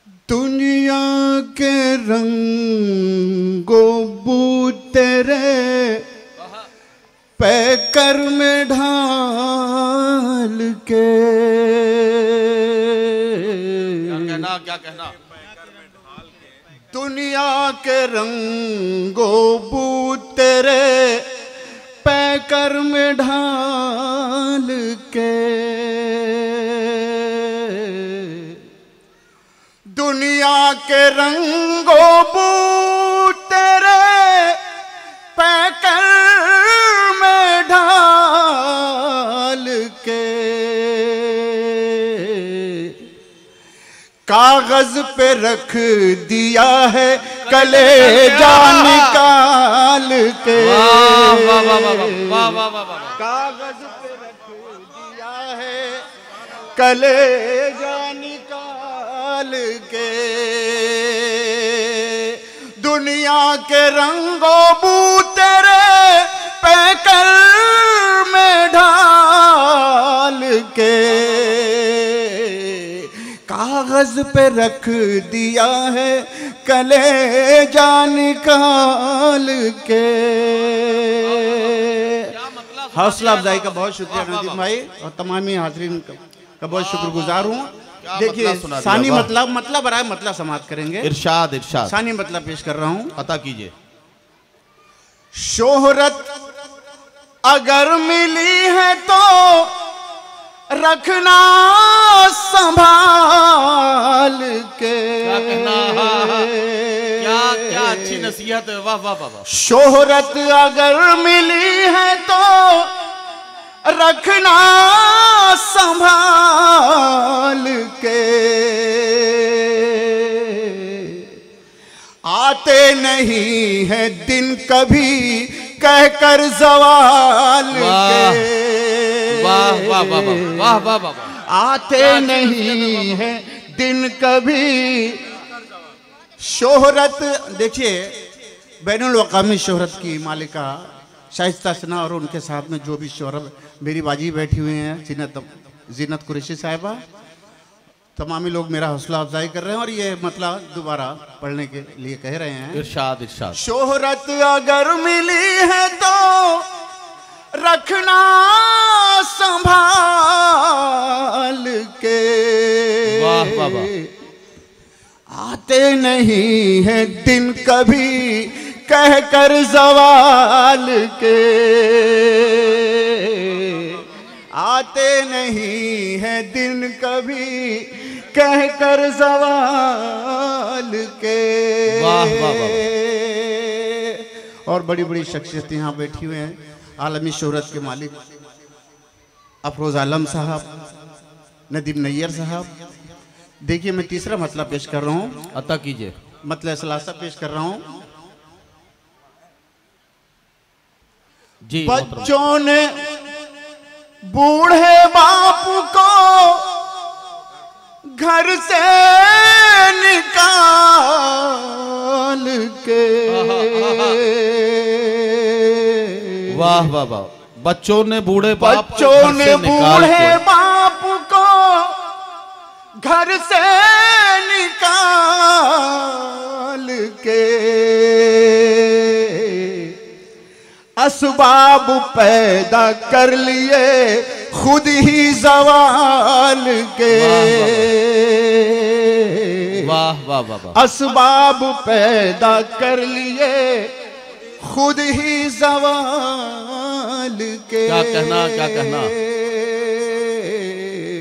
दुनिया के रंगो बू तेरे पैकर में ढाल के। क्या कहना? दुनिया के रंगो बू तेरे पैकर में ढाल के। दुनिया के रंगो बू तेरे पैकर में ढाल के। कागज पे रख दिया है कलेजा निकाल के। कागज पे रख दिया है कलेजा निकाल के। दुनिया के रंगो बू तेरे पैकर में ढाल के। कागज पे रख दिया है कलेजा निकाल के। हौसला अफजाई का बहुत शुक्रिया नदीम भाई और तमामी हाज़रीन का बहुत शुक्रगुजार हूँ। देखिए सानी मतलब बराए मतलब समाप्त करेंगे। इरशाद इरशाद सानी मतलब पेश कर रहा हूँ, अता कीजिए। शोहरत अगर मिली है तो रखना संभाल के। क्या अच्छी नसीहत है, वाह वाह वाह। शोहरत अगर मिली है तो रखना संभाल के। आते नहीं है दिन कभी कहकर जवाल के। वाह वाह वाह वाह वाह वाह। आते नहीं है दिन कभी। शोहरत देखिए बैनुल अक़वामी शोहरत की मालिका शाइस्ता सना और उनके साथ में जो भी शोहरत मेरी बाजी बैठी हुई हैं जीनत कुरैशी साहिबा, तमामी लोग मेरा हौसला अफजाई कर रहे हैं और ये मतलब दोबारा पढ़ने के लिए कह रहे हैं। इरशाद इरशाद। शोहरत अगर मिली है तो रखना संभाल के। वाह वाह वाह। आते नहीं है दिन कभी कहकर जवाल के। आते नहीं है दिन कभी कहकर जवाल के। वाह वाह वाह। और बड़ी बड़ी शख्सियत यहाँ बैठी हुए हैं। आलमी शोहरत के मालिक अफरोज आलम साहब, नदीम नैयर साहब। देखिए मैं तीसरा मतलब पेश कर रहा हूँ, अता कीजिए। मतलब सलासा पेश कर रहा हूँ। जी बच्चों ने बूढ़े बापू को घर से निकाल के। वाह वाह वाह। बच्चों ने बूढ़े बाप को घर से निकाल के। असबाब पैदा कर लिए खुद ही जवाल के। वाह वाह वाह। असबाब पैदा कर लिए खुद ही जवाल के। क्या कहना क्या कहना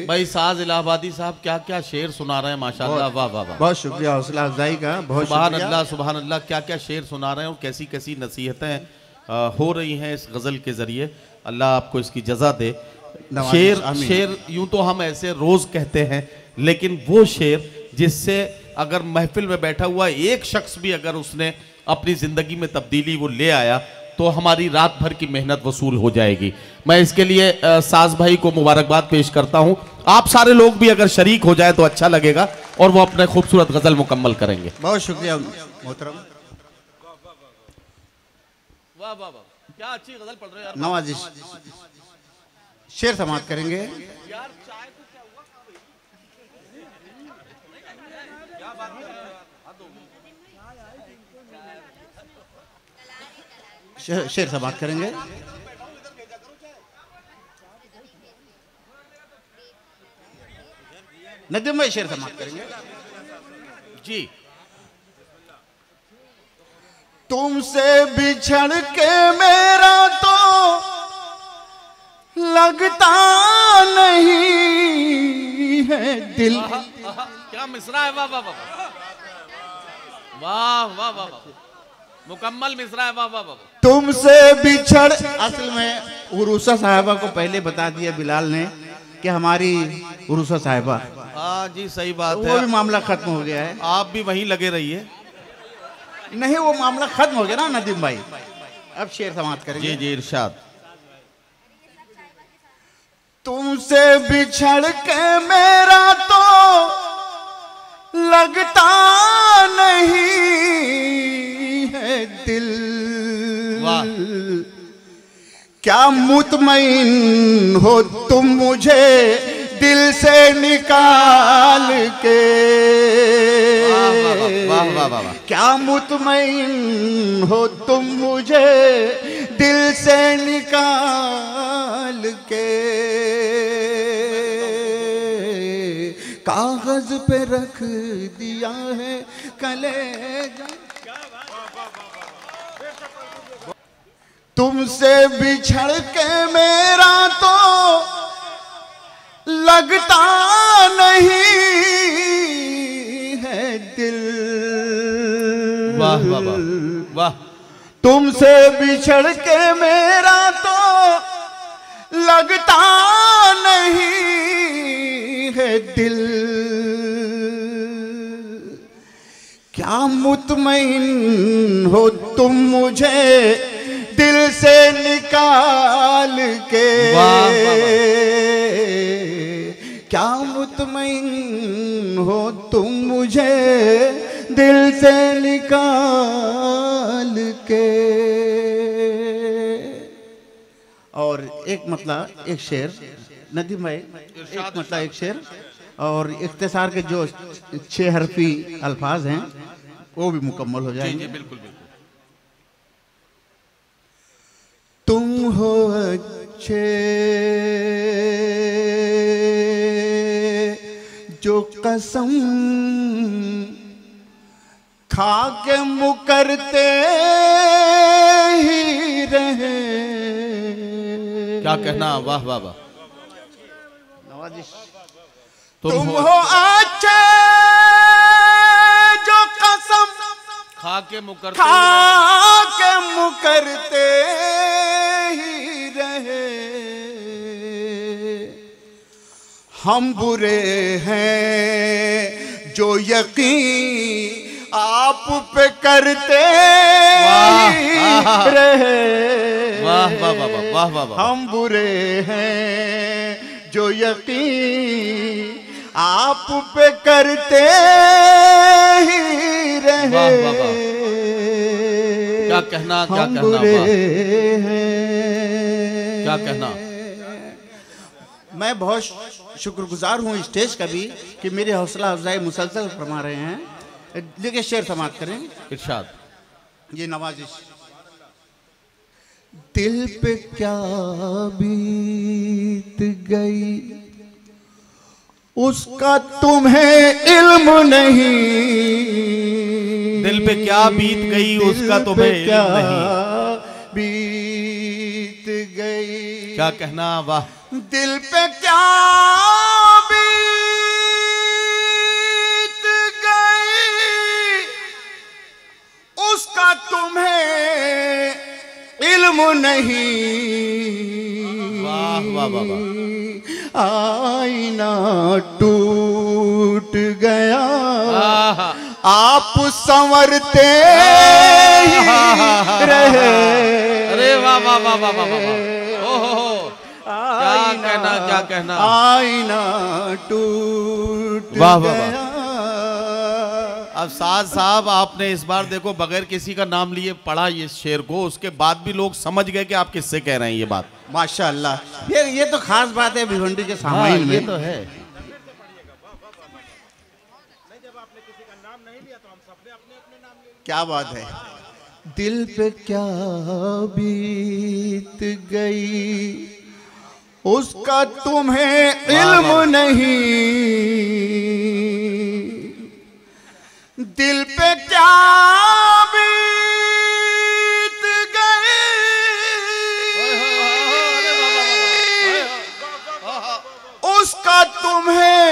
भाई साज इलाहाबादी साहब, क्या क्या शेर सुना रहे हैं माशाल्लाह। वाह वाह वाह। बहुत शुक्रिया हौसला अफजाई का, बहुत सुभान अल्लाह सुभान अल्लाह। क्या क्या शेर सुना रहे हैं और कैसी कैसी नसीहतें हो रही हैं इस गज़ल के ज़रिए। अल्लाह आपको इसकी जज़ा दे। शेर यूं तो हम ऐसे रोज़ कहते हैं, लेकिन वो शेर जिससे अगर महफिल में बैठा हुआ एक शख्स भी अगर उसने अपनी ज़िंदगी में तब्दीली वो ले आया तो हमारी रात भर की मेहनत वसूल हो जाएगी। मैं इसके लिए साज भाई को मुबारकबाद पेश करता हूँ। आप सारे लोग भी अगर शरीक हो जाए तो अच्छा लगेगा और वो अपने खूबसूरत गज़ल मुकम्मल करेंगे। बहुत शुक्रिया मोहतरम। वाह वाह वाह, क्या अच्छी गज़ल पढ़ रहे हैं यार। नवाजिश शेर समाप्त करेंगे। यार चाय तो क्या हुआ? क्या शेर समाप्त करेंगे। नदीम भाई शेर समाप्त करेंगे जी। तुमसे बिछड़ के मेरा तो लगता नहीं है दिल। क्या मिसरा है, वाह वाह वाह वाह वाह वाह वाह, मुकम्मल मिसरा है, वाह वाह वाह। तुमसे बिछड़, असल में उरूसा साहिबा को पहले बता दिया बिलाल ने कि हमारी उरूसा साहिबा। हाँ जी सही बात है, वो भी मामला खत्म हो गया है। आप भी वहीं लगे रहिए। नहीं, वो मामला खत्म हो गया ना नदीम भाई। अब शेर समाप्त करेंगे। जी जी इरशाद। तुमसे बिछड़ के मेरा तो लगता नहीं है दिल। वाह। क्या मुतमईन हो तुम मुझे दिल से निकाल के। वाह वाह वाह। क्या मुतमईन हो तुम मुझे दिल से निकाल के। कागज पे रख दिया है कलेजा। तुमसे बिछड़ के मेरा तो लगता नहीं है दिल। वाह वाह वाह वाह। तुमसे बिछड़ के मेरा तो लगता नहीं है दिल। क्या मुतमईन हो तुम मुझे दिल से निकाल के। क्या मुतमईन हो तुम मुझे दिल से निकाल के। और एक मतलब एक शेर नदीम भाई, एक मतलब एक शेर और इख्तिसार के जो 6 हरफी अल्फाज हैं वो भी मुकम्मल हो जाएंगे। जी बिल्कुल बिल्कुल। तुम हो अच्छे जो कसम खा के मुकरते ही रहे। क्या कहना, वाह वाह वाह। नवाजिश। तुम हो अच्छे जो कसम खा के मुकरते ही रहे। हम बुरे हैं जो यकीन आप पे करते रहे। वाह वाह वाह वाह वाह वाह। हम बुरे हैं जो यकीन आप पे करते ही रहे। वाह वाह वाह। क्या कहना, क्या कहना, वाह। क्या कहना। मैं बहुत शुक्रगुजार हूँ स्टेज का भी कि मेरी हौसला अफजाई मुसलसल फरमा रहे हैं। लेकिन शेर समाप्त करें। इरशाद। ये नवाजिश। दिल पे क्या बीत गई उसका तुम्हें इल्म नहीं। दिल पे क्या बीत गई उसका तुम्हें इल्म नहीं। बीत गई। क्या कहना, वाह। दिल पे क्या बीत गई उसका तुम्हें इल्म नहीं। वाह वाह वाह वाह। आईना टूट गया आप संवरते ही रहे। अरे वाह वाह वाह वाह वाह। ओहो, क्या कहना, क्या कहना। आईना टूट वाह वाह गया। अब साज साहब आपने इस बार देखो बगैर किसी का नाम लिए पढ़ा ये शेर को, उसके बाद भी लोग समझ गए कि आप किससे कह रहे हैं ये बात। माशाअल्लाह, ये तो खास बात है भिवंडी के सामाइन में। ये तो है। क्या बात है। दिल पे क्या बीत गई उसका तुम्हें इल्म नहीं, दिल पे क्या बीत गई उसका तुम्हें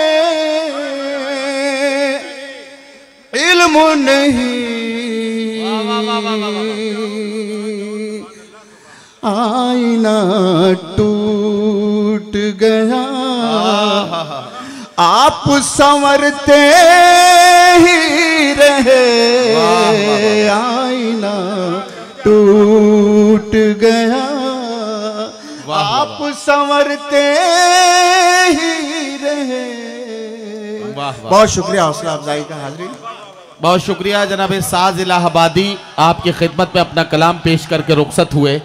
इल्म नहीं, आईना टूट गया आप संवरते ही रहे, आईना टूट गया आप संवरते ही रहे। बहुत शुक्रिया हौसला अफजाई का। हाजिरी बहुत शुक्रिया जनाब साज इलाहाबादी, आपकी खिदमत में अपना कलाम पेश करके रुखसत हुए।